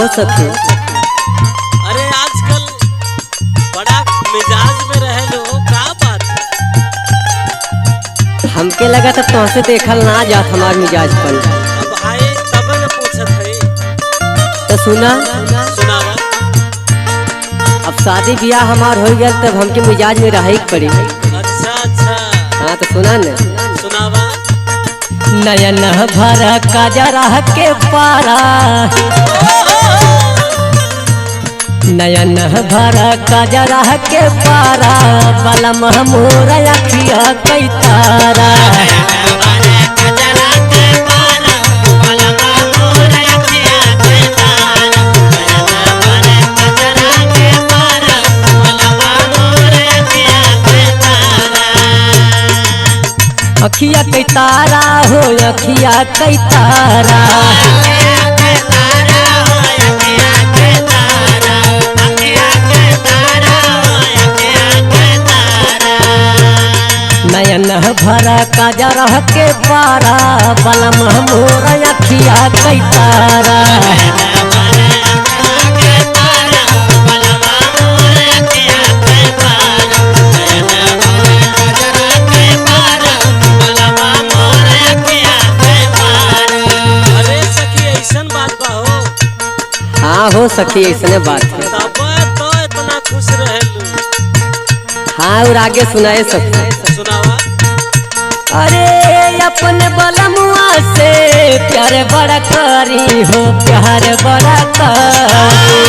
हो सखी। अरे आजकल बड़ा मिजाज में रहे लो, का बात है? हमके लगा था तुमसे देखल ना जात हमार मिजाज पर। अब भाई तब न पूछत है। तो सुना सुनावा। अब शादी ब्याह हमार हो गया तब हमके मिजाज में रहे पड़ी। अच्छा अच्छा। हाँ तो सुना न। सुनावा। नयन भरा काजरा के पारा, नयन भरा काजरा के पारा, बलम मोर अखिया कई तारा। अखिया कई तारा हो अखिया कई तारा, नयन भरा काजरा के पारा, बलम मोर अखिया कई तारा। हाँ हो सखी ऐसने बात है। तब तो इतना खुश रहे लू। हाँ और आगे सुनाए सब। सुनावा। अरे अपने बलमुआ से प्यार बड़ा करी हो, प्यार बड़ा करी।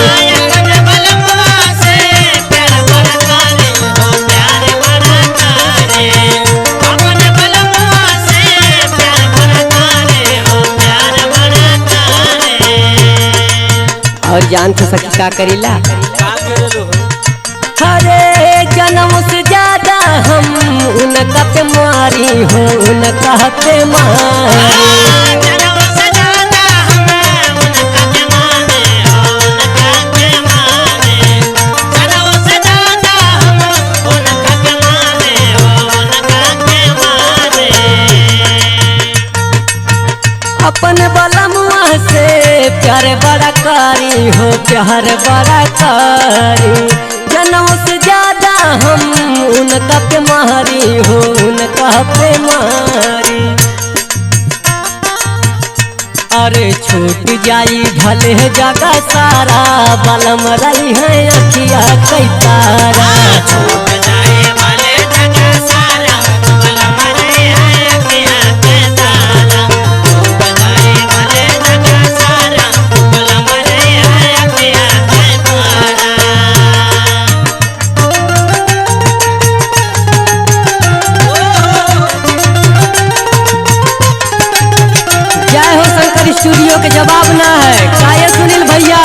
और जान तो सखी का करीला। अरे जन्म से ज्यादा हम उनका पे मारी हो, उनका पे मारी। अपन बलमुआ से प्यार बड़ा करी हो, प्यार बड़ा करी। जन्म से ज्यादा हम उनका पे मारी हो, उनका पे मारी। अरे छूट जाई भले जगह सारा, बलम रही है अखिया कई तारा। छूट जाए भले जगह सारा, बलम रही है अखिया कई तारा। छूट जाए भले जगह सारा, बलम रही है अखिया कई तारा। जय हो शंकर स्टूडियो के जवाब ना है काये सुनील भैया।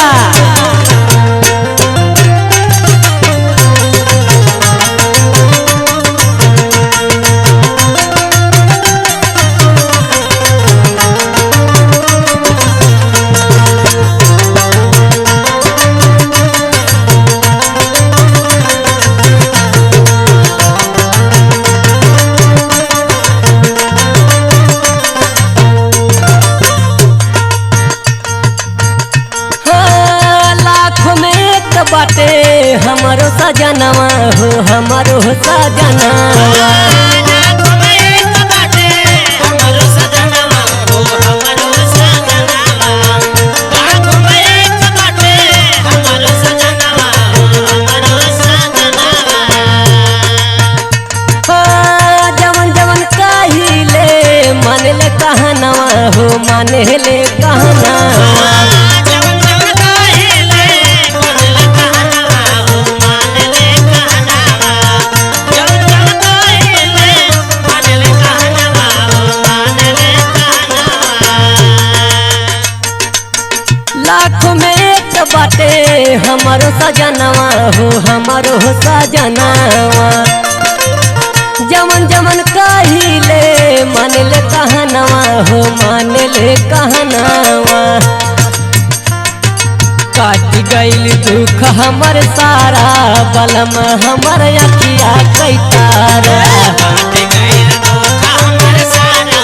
बाटे हमारो सजनवा हो, हमारो सजनवा। जवन जवन कहिले माने ले कहनवा हो, माने ले कहनवा। लाखों में एक बाटे हमारो सजनवा हो, हमारो सजनवा। जमन जमन कहिले मान ले कहनवा हो, मान ले कहनवा। काट गईल दुख हमर सारा, बलम हमर अखिया कई तारा। काट गईल दुख हमर सारा,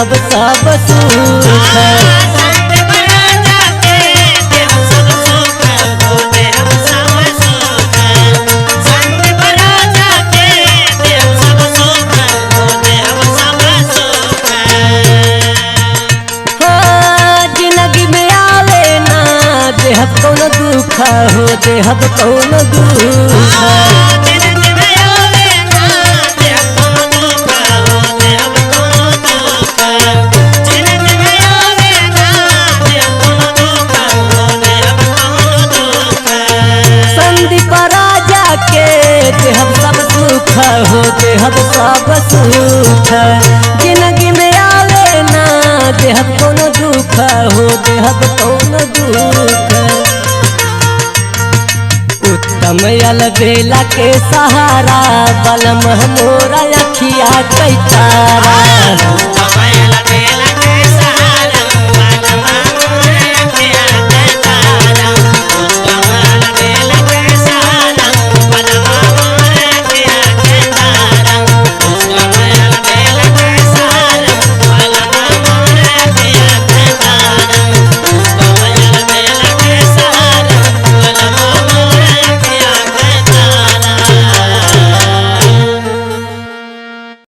देहब सब सुख देहब कौन दुख हो देहब कौन दुख संदीप राजा के देहब सब सुख हो देहब सब सुख जिंदगी में आवे ना देहब कौन दुख हो देहब कौन दुख उत्तम अलबेला के सहारा बलम मोरा अखिया कैतारा।